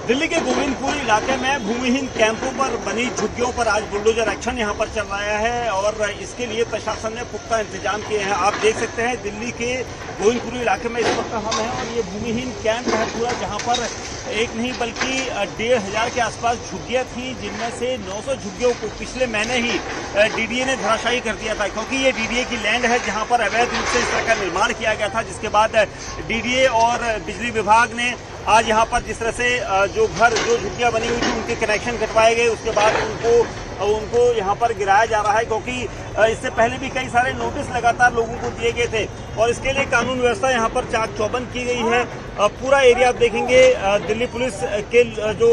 दिल्ली के गोविंदपुर इलाके में भूमिहीन कैंपों पर बनी झुग्गियों पर आज बुलडोजर एक्शन यहां पर चल रहा है और इसके लिए प्रशासन ने पुख्ता इंतजाम किए हैं। आप देख सकते हैं दिल्ली के गोविंदपुर इलाके में इस वक्त हम हैं और ये भूमिहीन कैंप है पूरा, जहां पर एक नहीं बल्कि 1500 के आसपास झुग्गियां थी, जिनमें से 900 झुग्गियों को पिछले महीने ही डीडीए ने धराशायी कर दिया था, क्योंकि ये डीडीए की लैंड है जहां पर अवैध रूप से इस तरह का निर्माण किया गया था। जिसके बाद डीडीए और बिजली विभाग ने आज यहाँ पर जिस तरह से जो झुग्गियां बनी हुई थी उनके कनेक्शन कटवाए गए, उसके बाद उनको यहाँ पर गिराया जा रहा है, क्योंकि इससे पहले भी कई सारे नोटिस लगातार लोगों को दिए गए थे और इसके लिए कानून व्यवस्था यहाँ पर चाक चौबंद की गई है। पूरा एरिया आप देखेंगे, दिल्ली पुलिस के जो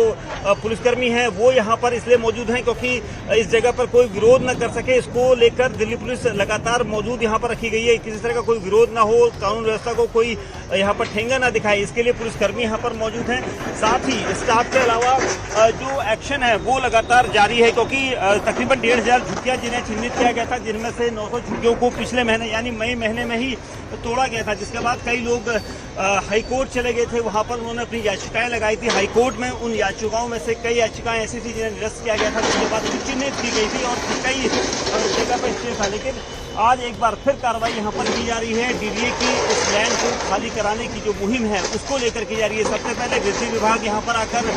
पुलिसकर्मी हैं वो यहाँ पर इसलिए मौजूद हैं क्योंकि इस जगह पर कोई विरोध न कर सके, इसको लेकर दिल्ली पुलिस लगातार मौजूद यहाँ पर रखी गई है। किसी तरह का कोई विरोध ना हो, कानून व्यवस्था को कोई यहाँ पर ठेंगा ना दिखाए, इसके लिए पुलिसकर्मी यहाँ पर मौजूद हैं। साथ ही स्टाफ के अलावा जो एक्शन है वो लगातार जारी है, क्योंकि तकरीबन 1500 झुग्गियां जिन्हें चिन्हित किया गया था, जिनमें से 900 झुग्गियों को पिछले महीने यानी मई महीने में ही तोड़ा गया था। जिसके बाद कई लोग हाईकोर्ट चले गए थे, वहां पर उन्होंने अपनी याचिकाएं लगाई थी। हाईकोर्ट में उन याचिकाओं में से कई याचिकाएं ऐसी थी जिन्हें निरस्त किया गया था, जिसके बाद चिन्हित की गई थी और कई जगह पर स्टे था। लेकिन आज एक बार फिर कार्रवाई यहाँ पर की जा रही है। डीडीए की इस लैंड को खाली कराने की जो मुहिम है उसको लेकर की जा रही है। सबसे पहले बिजली विभाग यहाँ पर आकर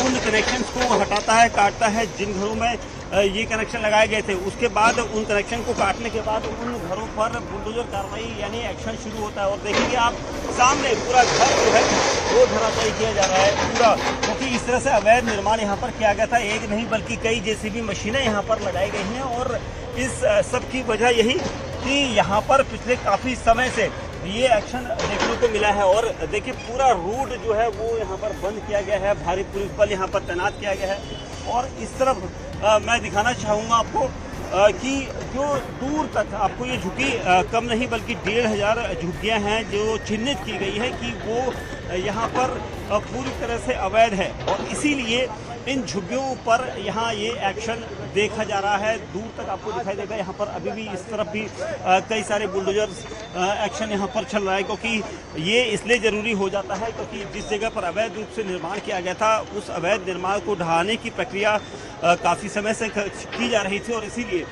उन कनेक्शंस को हटाता है, काटता है जिन घरों में ये कनेक्शन लगाए गए थे। उसके बाद उन कनेक्शन को काटने के बाद उन घरों पर बुलडोजर कार्रवाई यानी एक्शन शुरू होता है और देखेंगे आप सामने पूरा घर जो है वो धराशायी किया जा रहा है पूरा, क्योंकि इस तरह से अवैध निर्माण यहाँ पर किया गया था। एक नहीं बल्कि कई जेसीबी मशीनें यहाँ पर लगाई गई हैं और इस सब की वजह यही कि यहाँ पर पिछले काफ़ी समय से ये एक्शन देखने को मिला है। और देखिए पूरा रूट जो है वो यहाँ पर बंद किया गया है, भारी पुलिस बल यहाँ पर तैनात किया गया है। और इस तरफ मैं दिखाना चाहूँगा आपको कि जो दूर तक आपको ये झुग्गी कम नहीं बल्कि 1500 झुग्गियाँ हैं जो चिन्हित की गई है कि वो यहाँ पर पूरी तरह से अवैध है और इसीलिए इन झुग्गियों पर यहाँ ये एक्शन देखा जा रहा है। दूर तक आपको दिखाई देगा, यहाँ पर अभी भी इस तरफ भी कई सारे बुलडोजर एक्शन यहाँ पर चल रहा है, क्योंकि ये इसलिए ज़रूरी हो जाता है क्योंकि जिस जगह पर अवैध रूप से निर्माण किया गया था उस अवैध निर्माण को ढहाने की प्रक्रिया काफ़ी समय से की जा रही थी और इसीलिए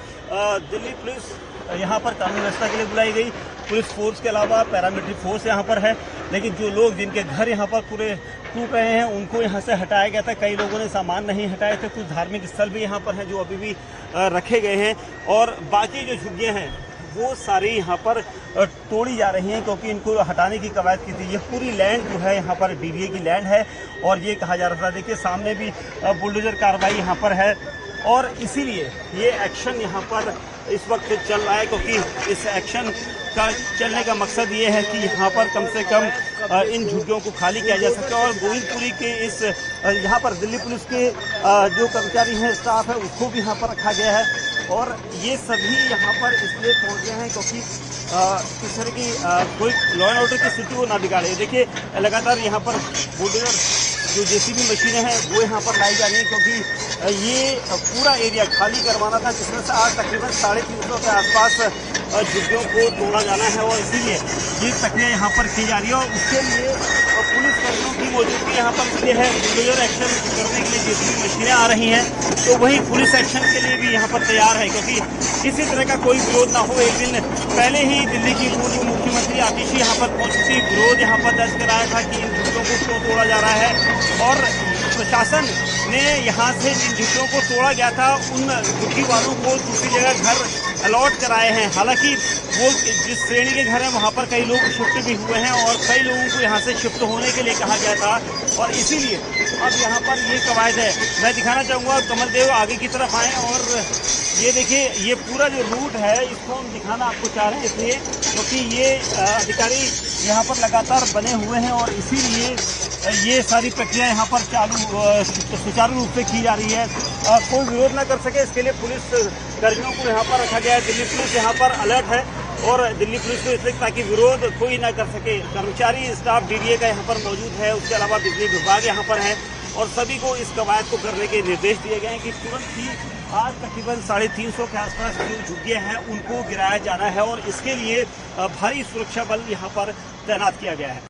दिल्ली पुलिस यहाँ पर कानून व्यवस्था के लिए बुलाई गई। पुलिस फोर्स के अलावा पैरामिलिट्री फोर्स यहाँ पर है, लेकिन जो लोग जिनके घर यहाँ पर पूरे टूट रहे हैं उनको यहाँ से हटाया गया था। कई लोगों ने सामान नहीं हटाए थे, कुछ धार्मिक स्थल भी यहाँ पर हैं जो अभी भी रखे गए हैं और बाकी जो झुग्गियाँ हैं वो सारी यहाँ पर तोड़ी जा रही हैं क्योंकि इनको हटाने की कवायद की थी। ये पूरी लैंड जो है यहाँ पर डीडीए की लैंड है और ये कहा जा रहा था, देखिए सामने भी बुलडोजर कार्रवाई यहाँ पर है और इसीलिए ये एक्शन यहाँ पर इस वक्त चल रहा है, क्योंकि इस एक्शन का चलने का मकसद ये है कि यहाँ पर कम से कम इन झुग्गियों को खाली किया जा सके और गोविंदपुरी के इस यहाँ पर दिल्ली पुलिस के जो कर्मचारी हैं, स्टाफ है, उसको भी यहाँ पर रखा गया है और ये सभी यहाँ पर इसलिए पहुँच गए हैं क्योंकि किस तरह की कोई लॉ एंड ऑर्डर की स्थिति को ना बिगाड़े। देखिए लगातार यहाँ पर बुलडोजर जो जेसीबी मशीनें हैं वो यहाँ पर लाई जा रही हैं, क्योंकि ये पूरा एरिया खाली करवाना था, जिसमें से आज तकरीबन 350 के आसपास झुग्गियों को तोड़ा जाना है और इसीलिए ये प्रक्रिया यहाँ पर की जा रही है। और उसके लिए पुलिसकर्मियों की मौजूदगी यहाँ पर इसलिए है, बुलडोजर एक्शन करने के लिए जेसीबी मशीनें आ रही हैं तो वही पुलिस एक्शन के लिए भी यहाँ पर तैयार है, क्योंकि किसी तरह का कोई विरोध ना हो। एक दिन पहले ही दिल्ली की पूर्व मुख्यमंत्री आतिशी यहाँ पर पहुंची थी, विरोध यहाँ पर दर्ज कराया था कि इन झुग्गियों को क्यों तोड़ा जा रहा है और प्रशासन ने यहाँ से जिन झुग्गियों को तोड़ा गया था उन झुग्गी वालों को दूसरी जगह घर अलॉट कराए हैं। हालांकि वो जिस श्रेणी के घर हैं वहाँ पर कई लोग शिफ्ट भी हुए हैं और कई लोगों को यहाँ से शिफ्ट होने के लिए कहा गया था और इसीलिए अब यहाँ पर ये कवायद है। मैं दिखाना चाहूँगा, कमल देव आगे की तरफ आएँ और ये देखिए ये पूरा जो रूट है इसको हम दिखाना आपको चाह रहे हैं इसलिए क्योंकि ये अधिकारी यहाँ पर लगातार बने हुए हैं और इसीलिए ये सारी प्रक्रिया यहाँ पर सुचारू रूप से की जा रही है। कोई विरोध ना कर सके इसके लिए पुलिस कर्मियों को यहाँ पर रखा गया है। दिल्ली पुलिस यहाँ पर अलर्ट है और दिल्ली पुलिस को इसलिए ताकि विरोध कोई ना कर सके। कर्मचारी स्टाफ डीडीए का यहाँ पर मौजूद है, उसके अलावा बिजली विभाग यहाँ पर है और सभी को इस कवायद को करने के निर्देश दिए गए हैं कि तुरंत ही आज तकरीबन 350 के आसपास जो झुग्गियाँ हैं उनको गिराया जाना है और इसके लिए भारी सुरक्षा बल यहाँ पर तैनात किया गया है।